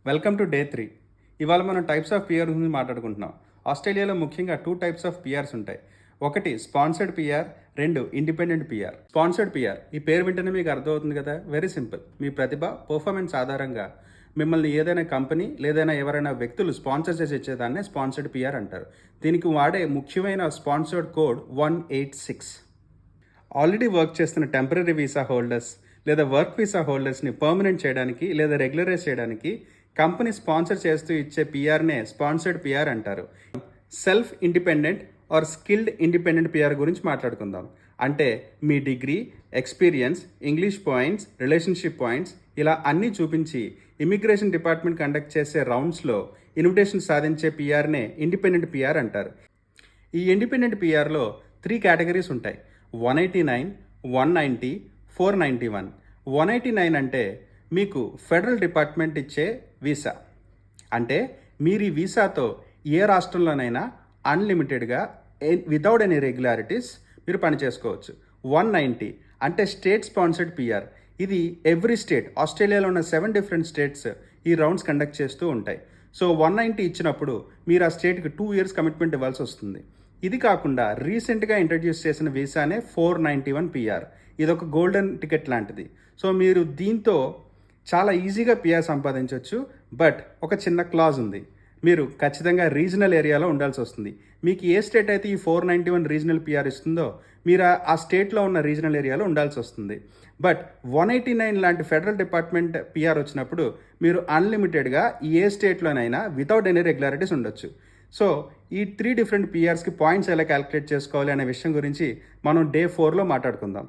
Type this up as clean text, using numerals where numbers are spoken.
Welcome to day 3. ఇవాళ మనం types of PR గురించి మాట్లాడుకుంటున్నాం. ఆస్ట్రేలియాలో ముఖ్యంగా 2 టైప్స్ ఆఫ్ పిఆర్స్ ఉంటాయి. ఒకటి స్పాన్సర్డ్ పిఆర్, రెండు ఇండిపెండెంట్ పిఆర్. స్పాన్సర్డ్ పిఆర్ ఈ పేరు వింటేనే మీకు అర్థమవుతుంది కదా, వెరీ సింపుల్. మీ ప్రతిభ, పర్ఫార్మెన్స్ ఆధారంగా మిమ్మల్ని ఏదైనా కంపెనీ లేదైనా ఎవరైనా వ్యక్తులు స్పాన్సర్ చేసి ఇచ్చేదాన్నే స్పాన్సర్డ్ పిఆర్ అంటారు. దీనికి వాడే ముఖ్యమైన స్పాన్సర్డ్ కోడ్ 186. ఆల్రెడీ వర్క్ చేస్తున్న టెంపరీ వీసా హోల్డర్స్ లేదా వర్క్ వీసా హోల్డర్స్ని పర్మనెంట్ చేయడానికి లేదా రెగ్యులరైజ్ చేయడానికి కంపెనీ స్పాన్సర్ చేస్తూ ఇచ్చే పిఆర్నే స్పాన్సర్డ్ పిఆర్ అంటారు. Self independent or skilled independent PR గురించి మాట్లాడుకుందాం. అంటే మీ degree, experience, English points, relationship points ఇలా అన్నీ చూపించి ఇమిగ్రేషన్ డిపార్ట్మెంట్ కండక్ట్ చేసే రౌండ్స్లో ఇన్విటేషన్ సాధించే పిఆర్నే ఇండిపెండెంట్ పిఆర్ అంటారు. ఈ ఇండిపెండెంట్ పిఆర్లో 3 కేటగిరీస్ ఉంటాయి: 189, 190, 491. 189 అంటే మీకు ఫెడరల్ డిపార్ట్మెంట్ ఇచ్చే వీసా. అంటే మీరు ఈ వీసాతో ఏ రాష్ట్రంలోనైనా అన్లిమిటెడ్గా వితౌట్ ఎనీ రెగ్యులారిటీస్ మీరు పనిచేసుకోవచ్చు. 190 అంటే స్టేట్ స్పాన్సర్డ్ పిఆర్. ఇది ఎవ్రీ స్టేట్, ఆస్ట్రేలియాలో ఉన్న 7 డిఫరెంట్ స్టేట్స్ ఈ రౌండ్స్ కండక్ట్ చేస్తూ ఉంటాయి. సో 190 ఇచ్చినప్పుడు మీరు ఆ స్టేట్కి 2 years కమిట్మెంట్ ఇవ్వాల్సి వస్తుంది. ఇది కాకుండా రీసెంట్గా ఇంట్రడ్యూస్ చేసిన వీసానే 491 పిఆర్. ఇది ఒక గోల్డెన్ టికెట్ లాంటిది. సో మీరు దీంతో చాలా ఈజీగా పిఆర్ సంపాదించవచ్చు. బట్ ఒక చిన్న క్లాజ్ ఉంది. మీరు ఖచ్చితంగా రీజనల్ ఏరియాలో ఉండాల్సి వస్తుంది. మీకు ఏ స్టేట్ అయితే ఈ 491 రీజనల్ పిఆర్ ఇస్తుందో మీరు ఆ స్టేట్లో ఉన్న రీజనల్ ఏరియాలో ఉండాల్సి వస్తుంది. బట్ 189 లాంటి ఫెడరల్ డిపార్ట్మెంట్ పిఆర్ వచ్చినప్పుడు మీరు అన్లిమిటెడ్గా ఏ స్టేట్లోనైనా వితౌట్ ఎనీ రెగ్యులారిటీస్ ఉండొచ్చు. సో ఈ 3 డిఫరెంట్ పిఆర్స్కి పాయింట్స్ ఎలా క్యాలిక్యులేట్ చేసుకోవాలి అనే విషయం గురించి మనం డే 4లో మాట్లాడుకుందాం.